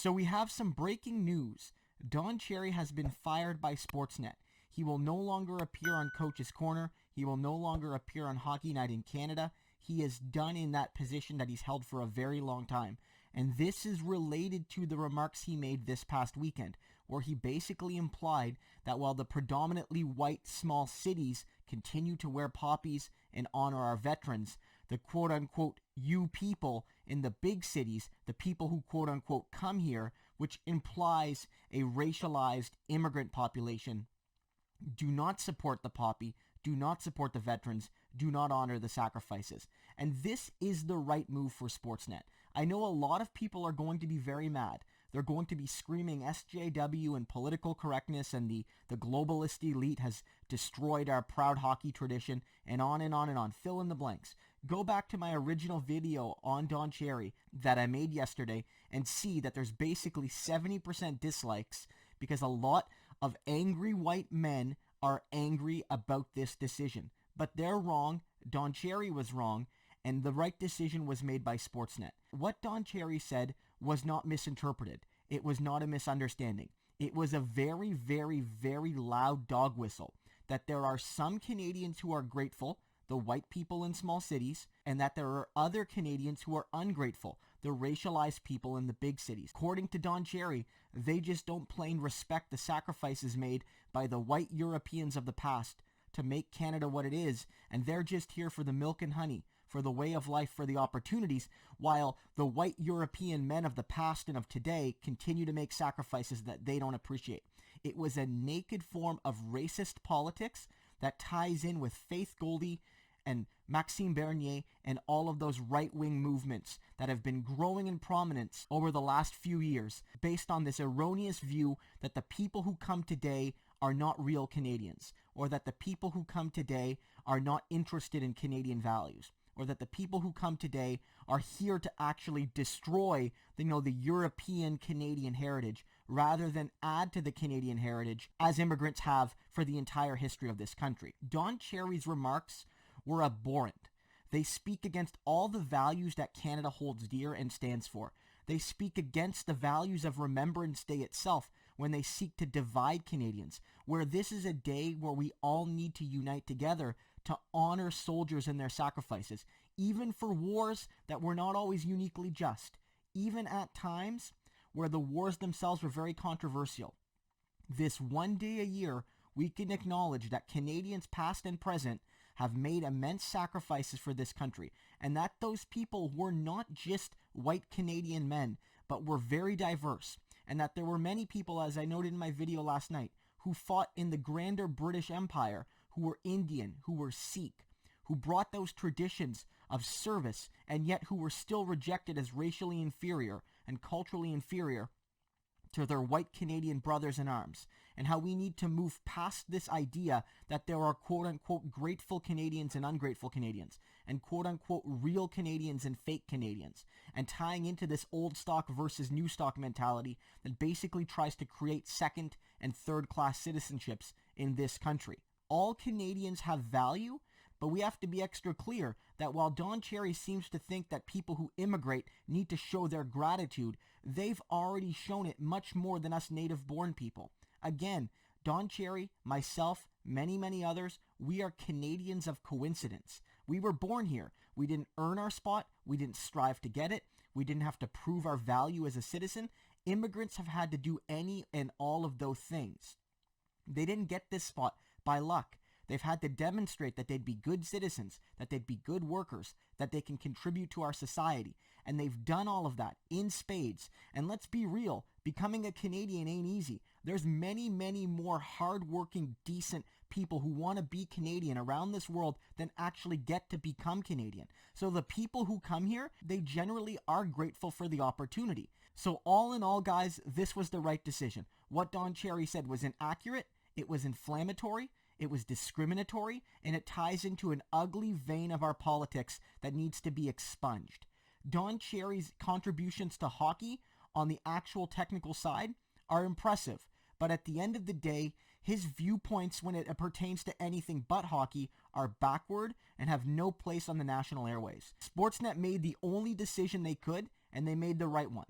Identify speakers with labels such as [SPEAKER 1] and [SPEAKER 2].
[SPEAKER 1] So we have some breaking news. Don Cherry has been fired by Sportsnet. He will no longer appear on Coach's Corner. He will no longer appear on Hockey Night in Canada. He is done in that position that he's held for a very long time. And this is related to the remarks he made this past weekend, where he basically implied that while the predominantly white small cities continue to wear poppies and honor our veterans, the quote-unquote you people in the big cities, the people who quote-unquote come here, which implies a racialized immigrant population, do not support the poppy, do not support the veterans, do not honor the sacrifices. And this is the right move for Sportsnet. I know a lot of people are going to be very mad. They're going to be screaming SJW and political correctness and the globalist elite has destroyed our proud hockey tradition, and on and on and on. Fill in the blanks. Go back to my original video on Don Cherry that I made yesterday and see that there's basically 70% dislikes because a lot of angry white men are angry about this decision. But they're wrong. Don Cherry was wrong. And the right decision was made by Sportsnet. What Don Cherry said was not misinterpreted. It was not a misunderstanding. It was a very, very, very loud dog whistle that there are some Canadians who are grateful, the white people in small cities, and that there are other Canadians who are ungrateful, the racialized people in the big cities. According to Don Cherry, they just don't plain respect the sacrifices made by the white Europeans of the past to make Canada what it is, and they're just here for the milk and honey, for the way of life, for the opportunities, while the white European men of the past and of today continue to make sacrifices that they don't appreciate. It was a naked form of racist politics that ties in with Faith Goldie and Maxime Bernier and all of those right-wing movements that have been growing in prominence over the last few years based on this erroneous view that the people who come today are not real Canadians, or that the people who come today are not interested in Canadian values, or that the people who come today are here to actually destroy the European Canadian heritage rather than add to the Canadian heritage as immigrants have for the entire history of this country. Don Cherry's remarks were abhorrent. They speak against all the values that Canada holds dear and stands for. They speak against the values of Remembrance Day itself when they seek to divide Canadians, where this is a day where we all need to unite together to honor soldiers and their sacrifices, even for wars that were not always uniquely just, even at times where the wars themselves were very controversial. This one day a year, we can acknowledge that Canadians past and present have made immense sacrifices for this country, and that those people were not just white Canadian men, but were very diverse, and that there were many people, as I noted in my video last night, who fought in the grander British Empire, who were Indian, who were Sikh, who brought those traditions of service, and yet who were still rejected as racially inferior and culturally inferior to their white Canadian brothers in arms, and how we need to move past this idea that there are quote-unquote grateful Canadians and ungrateful Canadians, and quote-unquote real Canadians and fake Canadians, and tying into this old stock versus new stock mentality that basically tries to create second and third class citizenships in this country. All Canadians have value, but we have to be extra clear that while Don Cherry seems to think that people who immigrate need to show their gratitude, they've already shown it much more than us native-born people. Again, Don Cherry, myself, many, many others, we are Canadians of coincidence. We were born here. We didn't earn our spot. We didn't strive to get it. We didn't have to prove our value as a citizen. Immigrants have had to do any and all of those things. They didn't get this spot by luck. They've had to demonstrate that they'd be good citizens, that they'd be good workers, that they can contribute to our society. And they've done all of that in spades. And let's be real, becoming a Canadian ain't easy. There's many, many more hardworking, decent people who want to be Canadian around this world than actually get to become Canadian. So the people who come here, they generally are grateful for the opportunity. So all in all, guys, this was the right decision. What Don Cherry said was inaccurate, it was inflammatory, it was discriminatory, and it ties into an ugly vein of our politics that needs to be expunged. Don Cherry's contributions to hockey on the actual technical side are impressive, but at the end of the day, his viewpoints when it pertains to anything but hockey are backward and have no place on the national airways. Sportsnet made the only decision they could, and they made the right one.